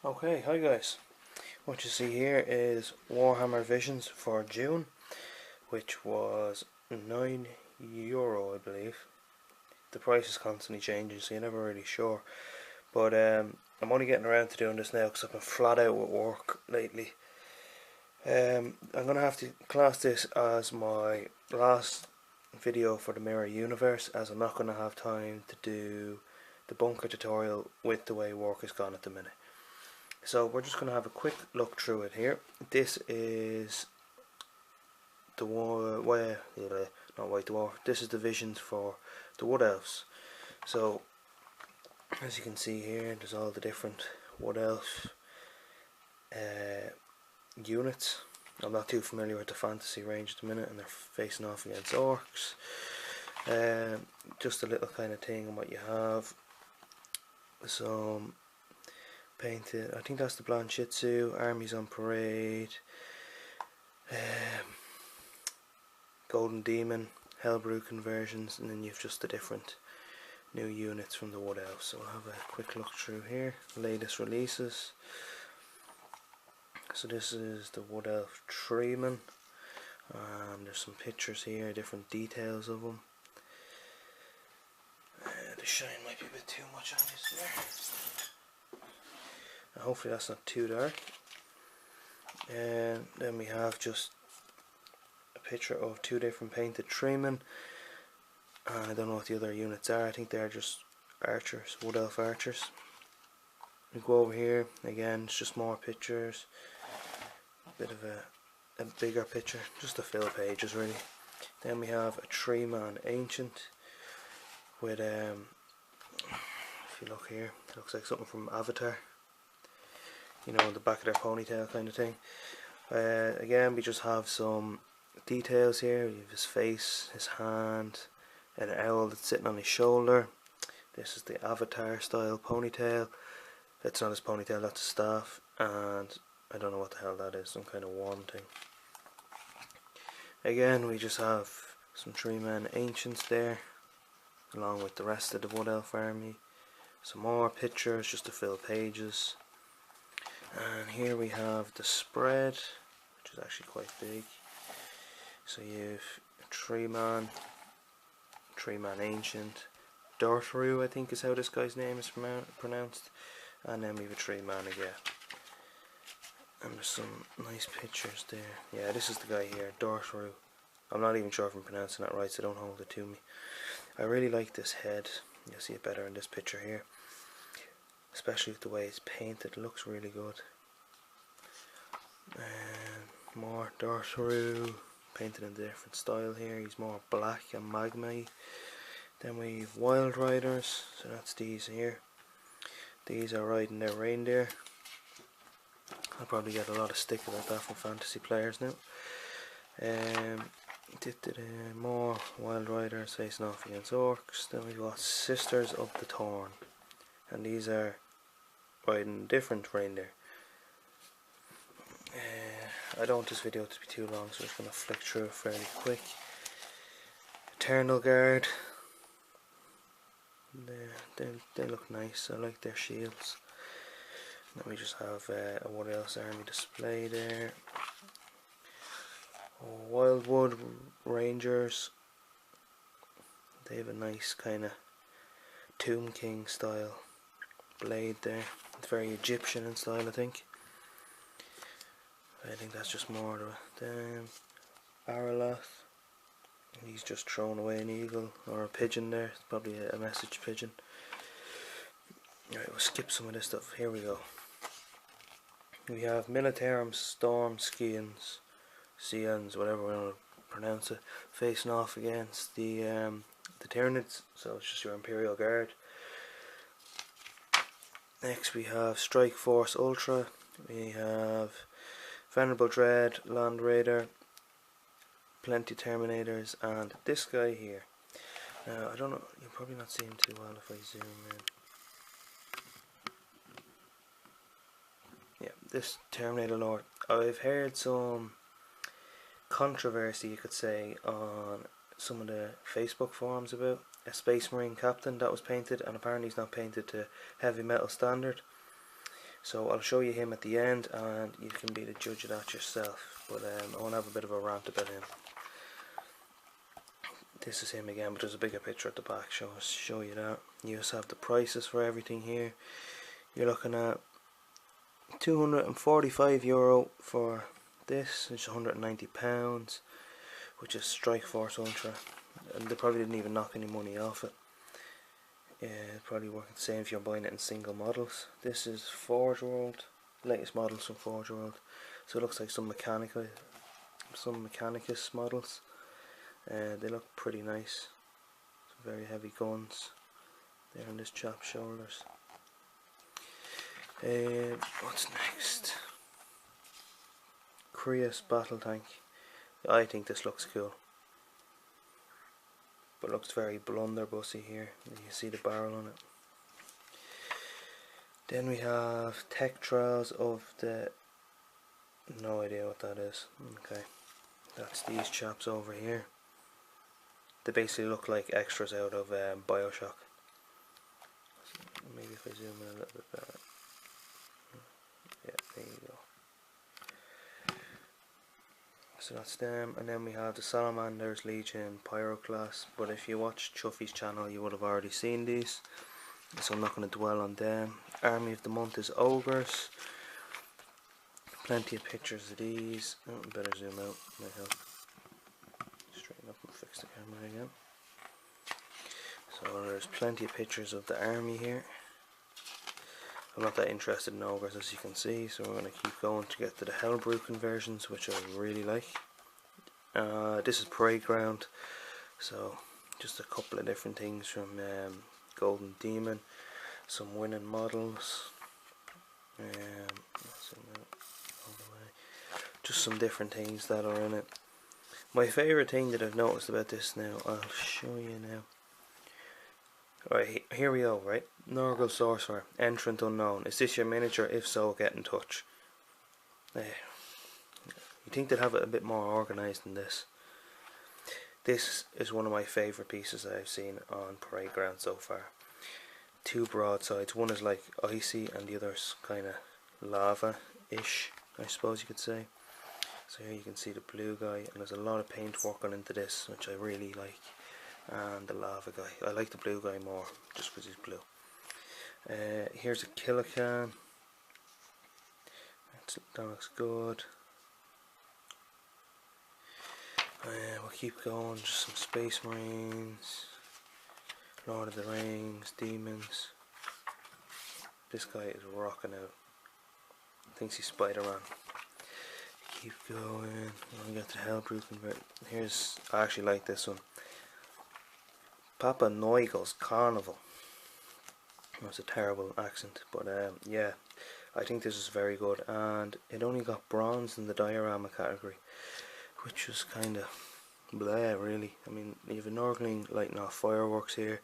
Okay, hi guys. What you see here is Warhammer Visions for June, which was €9, I believe. The price is constantly changing, so you're never really sure. But I'm only getting around to doing this now because I've been flat out with work lately. I'm going to have to class this as my last video for the Mirror Universe, as I'm not going to have time to do the bunker tutorial with the way work is gone at the minute. So we're just going to have a quick look through it here. This is the not White Dwarf. This is the visions for the Wood Elves. So as you can see here, there's all the different Wood Elf units. I'm not too familiar with the fantasy range at the minute, and they're facing off against orcs. Just a little kind of thing on what you have. Some painted, I think that's the Blanchitsu, Armies on Parade, Golden Demon, Hellbrew conversions, and then you've just the different new units from the Wood Elves. So we'll have a quick look through here, latest releases. So this is the Wood Elf Treeman. There's some pictures here, different details of them. The shine might be a bit too much on this there. Hopefully that's not too dark. And then we have just a picture of two different painted treemen. I don't know what the other units are. I think they're just archers, Wood Elf archers. We go over here again. It's just more pictures. A bit of a bigger picture, just to fill pages really. Then we have a Treeman Ancient with if you look here, it looks like something from Avatar. You know, the back of their ponytail kind of thing. Again, we just have some details here. We have his face, his hand, and an owl that's sitting on his shoulder. This is the Avatar style ponytail. It's not his ponytail, that's his staff, and I don't know what the hell that is, some kind of worm thing. Again, we just have some Treeman Ancients there, along with the rest of the Wood Elf army. Some more pictures just to fill pages. And here we have the spread, which is actually quite big. So you've Treeman Ancient, Dwarf, I think is how this guy's name is pronounced, and then we have a Treeman again. And there's some nice pictures there. Yeah, this is the guy here, Dwarf. I'm not even sure if I'm pronouncing that right, so don't hold it to me. I really like this head. You'll see it better in this picture here. Especially with the way it's painted, it looks really good. And more Dwarf, painted in a different style here. He's more black and magma-y. Then we have Wild Riders, so that's these here. These are riding their reindeer. I'll probably get a lot of stick about that from fantasy players now. More Wild Riders facing off against orcs. Then we've got Sisters of the Thorn, and these are riding different reindeer. I don't want this video to be too long, so I'm just going to flick through it fairly quick. Eternal Guard. They look nice. I like their shields. Then we just have a Wood Elf army display there. Wildwood Rangers. They have a nice kind of Tomb King style blade there. It's very Egyptian in style, I think. I think that's just more of them. Aralath. He's just thrown away an eagle or a pigeon there. It's probably a message pigeon. Alright, we'll skip some of this stuff. Here we go. We have Militarum Storm Scions, whatever we want to pronounce it, facing off against the Tyranids, so it's just your Imperial Guard. Next we have Strike Force Ultra, we have Venerable Dread, Land Raider, plenty Terminators, and this guy here. Now I don't know, you'll probably not see him too well if I zoom in. Yeah, this Terminator Lord. I've heard some controversy, you could say, on some of the Facebook forums about a Space Marine captain that was painted, and apparently he's not painted to heavy metal standard. So I'll show you him at the end and you can be the judge of that yourself, but I want to have a bit of a rant about him. This is him again, but there's a bigger picture at the back, show you that. You just have the prices for everything here. You're looking at €245 for this, which is £190, which is Strike Force Ultra, and they probably didn't even knock any money off it. It's probably working the same if you're buying it in single models. This is Forge World, latest models from Forge World. So it looks like some Mechanicus models. They look pretty nice. Some very heavy guns there on this chap's shoulders. What's next? Krios battle tank. I think this looks cool, but looks very blunderbussy here. You can see the barrel on it. Then we have tech trials of the, no idea what that is. Okay, that's these chaps over here. They basically look like extras out of Bioshock. Maybe if I zoom in a little bit better. Yeah, there you go. So that's them, and then we have the Salamanders, Legion, Pyroclast, but if you watch Chuffy's channel you would have already seen these, so I'm not going to dwell on them. Army of the month is Ogres. Plenty of pictures of these. Oh, better zoom out, might help. Straighten up and fix the camera again. So there's plenty of pictures of the army here. I'm not that interested in ogres, as you can see, so we're going to keep going to get to the Hellbroken versions, which I really like. This is Parade Ground, so just a couple of different things from Golden Demon, some winning models, just some different things that are in it. My favourite thing that I've noticed about this now, I'll show you now. Right, here we go, right? Nurgle Sorcerer, Entrant Unknown. Is this your miniature? If so, get in touch. You think they'd have it a bit more organised than this. This is one of my favourite pieces that I've seen on Parade Ground so far. Two broadsides, one is like icy and the other's kind of lava-ish, I suppose you could say. So here you can see the blue guy, and there's a lot of paint work on into this, which I really like. And the lava guy. I like the blue guy more, just because he's blue. Here's a Kilocan. That looks good. We'll keep going, just some Space Marines, Lord of the Rings, Demons. This guy is rocking out. Thinks he's Spider-Man. Keep going. We got the Hellbroken. Here's, I actually like this one. Papa Noigel's Carnival. That's a terrible accent, but yeah, I think this is very good, and it only got bronze in the diorama category, which was kind of blah, really. I mean, you have a Nurgling lighting off fireworks here,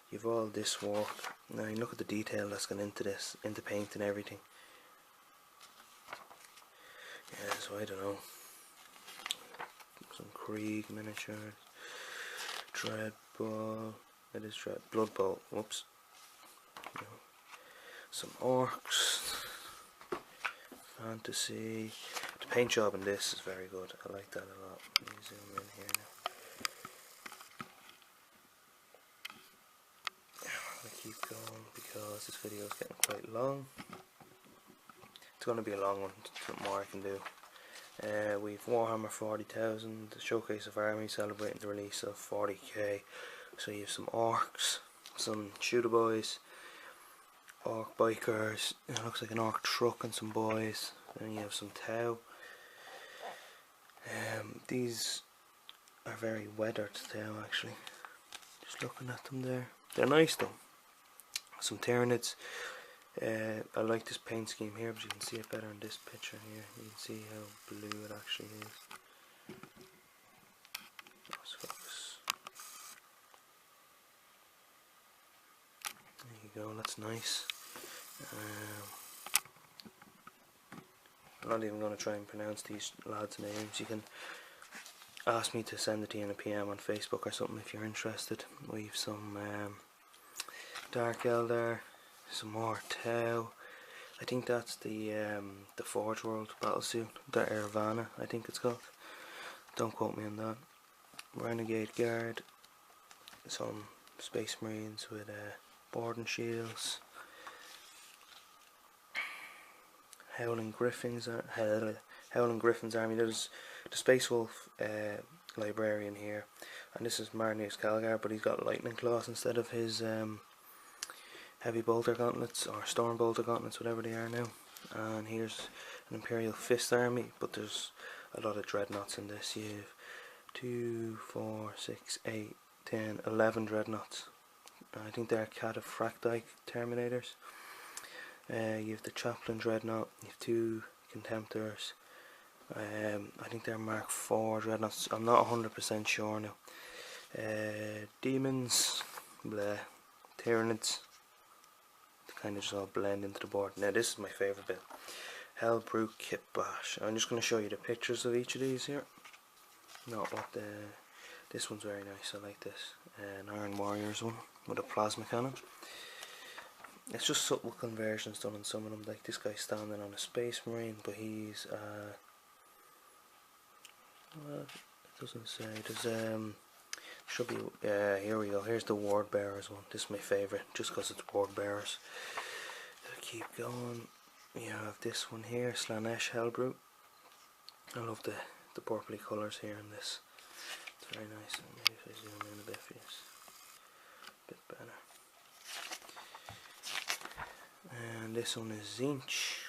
you've all this work. Now you look at the detail that's gone into this, into paint and everything. Yeah, so I don't know. Some Krieg miniatures. Dreadball. It is Blood Bowl. Whoops. No. Some orcs. Fantasy. The paint job in this is very good. I like that a lot. Let me zoom in here now. I'm going to keep going because this video is getting quite long. It's going to be a long one. There's not more I can do. We've Warhammer 40,000, the Showcase of Armies, celebrating the release of 40k. So you have some orcs, some shooter boys, orc bikers, it looks like an orc truck and some boys. Then you have some Tau. These are very weathered Tau actually. Just looking at them there. They're nice though. Some Tyranids. I like this paint scheme here, but you can see it better in this picture here. You can see how blue it actually is. Let's focus. There you go, that's nice. I'm not even going to try and pronounce these lads' names. You can asked me to send it to you in a PM on Facebook or something if you're interested. We've some Dark Eldar, some more Tau. I think that's the Forge World battlesuit, the Irvana I think it's called. Don't quote me on that. Renegade Guard, some Space Marines with boarding shields. Howling Griffin's army. There's the Space Wolf librarian here, and this is Marnius Calgar, but he's got lightning claws instead of his heavy bolter gauntlets or storm bolter gauntlets, whatever they are now. And here's an Imperial Fist army, but there's a lot of dreadnoughts in this. You have 2, 4, 6, 8, 10, 11 dreadnoughts. I think they're Cataphracti Terminators. You have the Chaplain Dreadnought, you have 2 Contemptors. I think they're Mark IV Dreadnoughts, I'm not 100% sure now. Demons, bleh. Tyranids, they kind of just all blend into the board. Now this is my favourite bit. Hellbrute Kit Bash. I'm just going to show you the pictures of each of these here. Not what the... This one's very nice, I like this. An Iron Warriors one with a plasma cannon. It's just subtle conversions done on some of them, like this guy standing on a Space Marine, but he's well, it doesn't say. There's should be here we go. Here's the Ward Bearers one. This is my favourite, just because it's Ward Bearers. Keep going. You have this one here, Slanesh Hellbrute. I love the purpley colours here in this. It's very nice. Maybe if I zoom in a bit for you, a bit better. And this one is Zinch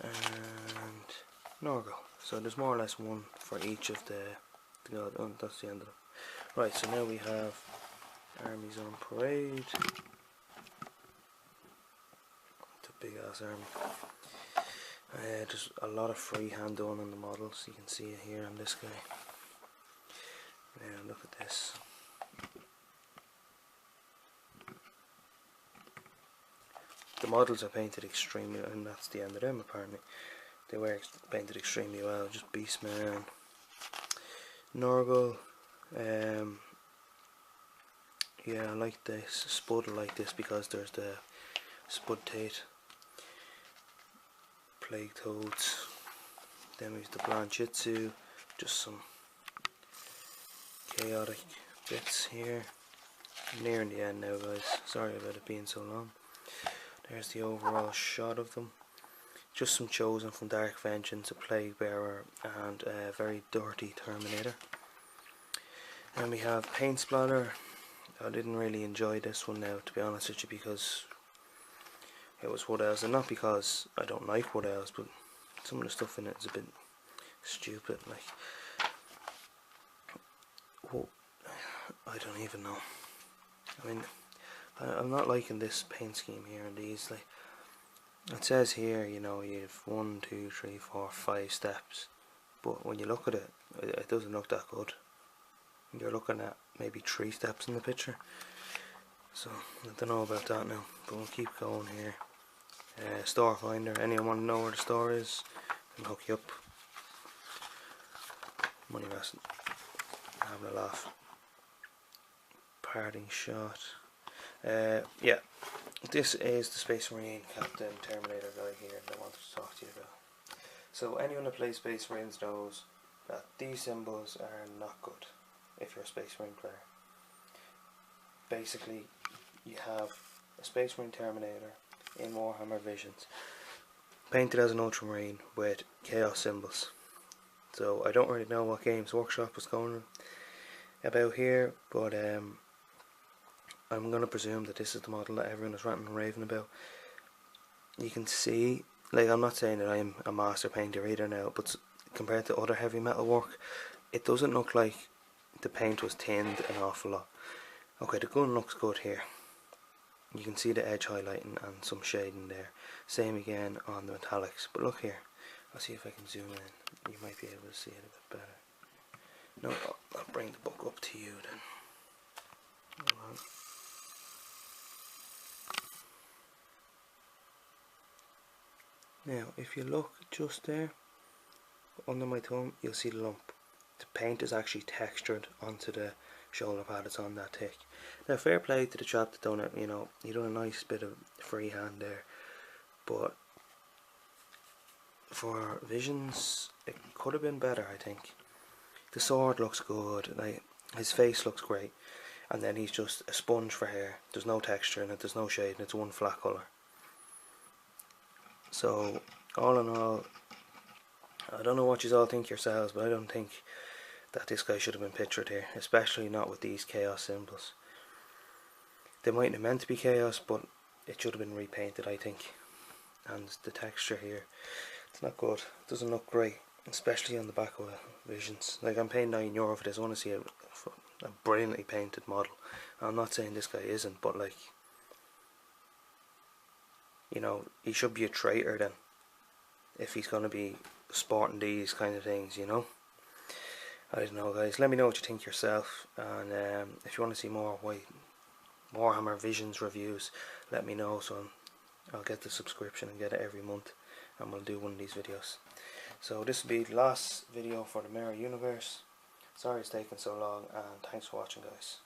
and Norgal. So there's more or less one for each of the oh, that's the end of it. Right, so now we have Armies on Parade. It's a big ass army. There's a lot of freehand done on the models. You can see it here on this guy. Now look at this. The models are painted extremely, and that's the end of them apparently. They were painted extremely well. Just Beastman, Norgal. Yeah, I like this. Spud I like this because there's the Spud Tate, Plague Toads. Then we've the Blanchitsu. Just some chaotic bits here. I'm nearing the end now, guys. Sorry about it being so long. There's the overall shot of them. Just some chosen from Dark Vengeance, a Plague Bearer, and a very dirty Terminator. And we have Paint Splatter. I didn't really enjoy this one now, to be honest with you, because it was Wood Elves, and not because I don't like Wood Elves, but some of the stuff in it is a bit stupid. Like, oh, I don't even know. I mean, I'm not liking this paint scheme here and these. Like it says here, you know, you have 1, 2, 3, 4, 5 steps, but when you look at it, it doesn't look that good. You're looking at maybe 3 steps in the picture, so I don't know about that now. But we'll keep going here. Store finder. Anyone want to know where the store is? I'll hook you up. Money Rest. Having a laugh. Parting shot. Yeah, this is the Space Marine Captain Terminator guy here that I wanted to talk to you about. So anyone that plays Space Marines knows that these symbols are not good if you're a Space Marine player. Basically, you have a Space Marine Terminator in Warhammer Visions, painted as an Ultramarine with Chaos symbols. So I don't really know what Games Workshop was going about here, but I'm going to presume that this is the model that everyone is ranting and raving about. You can see, like, I'm not saying that I'm a master painter either now, but compared to other heavy metal work, it doesn't look like the paint was tinned an awful lot. Okay, the gun looks good here. You can see the edge highlighting and some shading there. Same again on the metallics. But look here, I'll see if I can zoom in. You might be able to see it a bit better. No, I'll bring the book up to you then. Hold on. Now, if you look just there, under my thumb, you'll see the lump. the paint is actually textured onto the shoulder pad. It's on that thick. Now fair play to the chap that done it, you know, he done a nice bit of freehand there, but for Visions it could have been better, I think. The sword looks good, like his face looks great, and then he's just a sponge for hair. There's no texture in it, there's no shade, and it's one flat colour. So all in all, I don't know what you all think yourselves, but I don't think that this guy should have been pictured here, especially not with these chaos symbols. They mightn't have meant to be chaos, but it should have been repainted, I think. And the texture here, it's not good. It doesn't look great, especially on the back of Visions. Like, I'm paying €9 for this. I want to see a brilliantly painted model. I'm not saying this guy isn't, but like, you know, he should be a traitor then, if he's going to be sporting these kind of things, you know. I don't know, guys. Let me know what you think yourself, and if you want to see more Warhammer Visions reviews, let me know, so I'll get the subscription and get it every month, and we'll do one of these videos. So this will be the last video for the Mirror Universe. Sorry it's taken so long, and thanks for watching, guys.